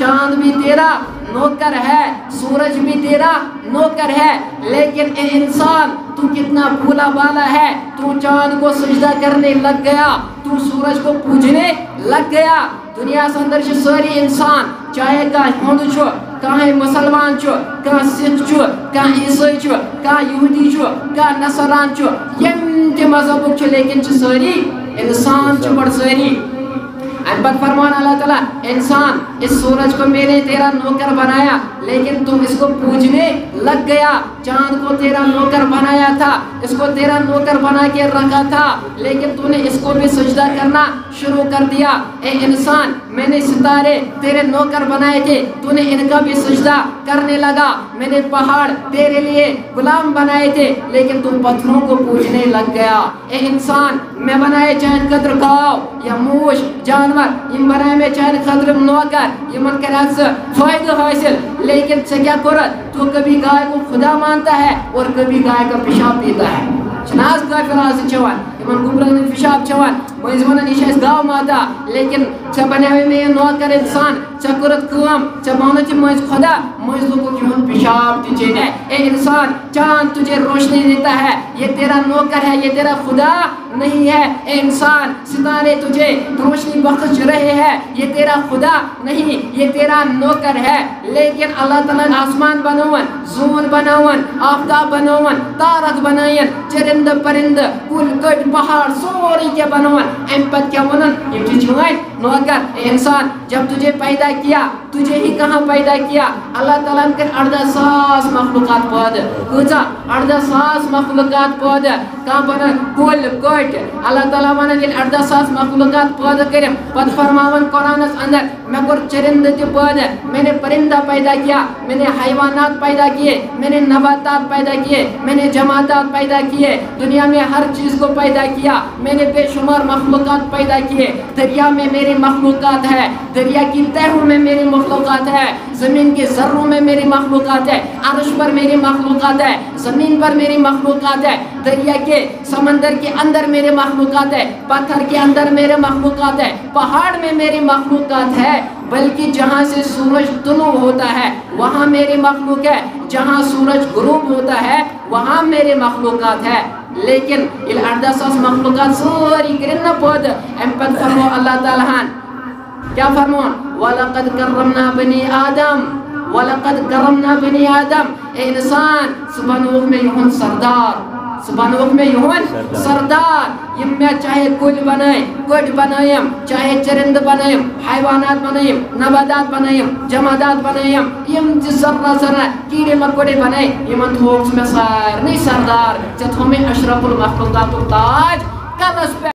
चांद भी तेरा नौकर है, सूरज भी तेरा नौकर है, लेकिन ए इंसान तू कितना भोला भाला है। तू चांद को सजदा करने लग गया, तू सूरज को पूजने लग गया। दुनिया अंदर सारी इंसान चाहे हिंदू कह मुसलमान कह सिख कह ईसाई कह यहूदी कह नसरान यम ते मजहब लेकिन सारी इंसान बड़ सारी। और बद फरमान अल्लाह ताला इंसान इस सूरज को मैंने तेरा नौकर बनाया, लेकिन तुम इसको पूजने लग गया। चांद को तेरा नौकर बनाया था, इसको तेरा नौकर बना के रखा था, लेकिन तूने इसको भी सजदा करना शुरू कर दिया। ए इंसान मैंने सितारे तेरे नौकर बनाए थे, तूने इनका भी सजदा करने लगा। मैंने पहाड़ तेरे लिए गुलाम बनाए थे, लेकिन तुम पत्थरों को पूजने लग गया। ए इंसान मैं बनाए चाहे कदर गाँव या मूश जानवर, इन बनाए में चाहे खतर नौकर, यमन कर फायदा हासिल, लेकिन से क्या करत तो कभी गाय को खुदा मानता है और कभी गाय का पेशाब पीता है। शनाज काफिर चवान यमन गुबरन पेशाब चवान वही वन यह गाँव माता, लेकिन चे बनावे में नौकर इंसान चे करत कम चे मानो चे मज खुदा मज लोगों की पेशाब तुझे। ए इंसान चांद तुझे रोशनी देता है, ये तेरा नौकर है, ये तेरा खुदा नहीं है। ए इंसान सितारे तुझे रोशनी बख्श रहे हैं, ये तेरा खुदा नहीं, ये तेरा नौकर है। लेकिन अल्लाह ताला ने आसमान बनवन, जून बनवन, आफ्ताब बनवन, तारक बनायन, चरिंद परिंद कुल कट पहाड़ सोरी के बनवन। अम पत क्या बनन ये चुन नौकर। इंसान जब तुझे पैदा किया तुझे ही कहाँ पैदा किया? अल्लाह ताला ने कर 18,000 मखलूकात पैदा, कूचा 18,000 मखलूकात पैदा कहाँ बन कुल कट। अल्लाह ताला वन 18,000 मखलूकात पैदा करें, पद फरमावन कुरान अंदर मैं कर चरिंद पैदा, मैंने परिंदा पैदा किया, मैंने हैवानात पैदा किए, मैंने नबातात पैदा किए, मैंने जमातात पैदा किए, दुनिया में हर चीज़ को पैदा किया, मैंने बेशुमार मखलूकात पैदा किए। दरिया में मेरी मखलूकात है, दरिया की तहों में मेरी मखलूकात है, ज़मीन के ज़र्रों में मेरी मखलूकात है, अर्श पर मेरी मखलूकात है, ज़मीन पर मेरी मखलूकात है, दरिया के समंदर के अंदर मेरे मखलूकात है, पत्थर के अंदर मेरे मखलूकात है, पहाड़ में मेरी मखलूकात है, बल्कि जहाँ से सूरज तुलू होता है वहाँ मेरी मखलूक है, जहाँ सूरज गुरूब होता है वहाँ मेरे मखलूकात है। लेकिन इन 18,000 मखलूकात सारी करना पद अम पद फरमो अल्लाह ताला क्या फरमो वलक़द करमना बनी आदम, वलक़द करमना बनी आदम। इंसान सुबह में यूं सरदार, सुबह में यूं सरदार, यम में चाहे कुल बनाए कुट बनायम, चाहे चरिंद बनायम, हैवानात बनायम, नबातात बनायम, जमादात बनायम, यम जर्रा जर्रा कीड़े मकोड़े बनाए, यमन थोक्स में सार नहीं सरदार, चथों में अशरफुल मखलूकात ताज कलश पे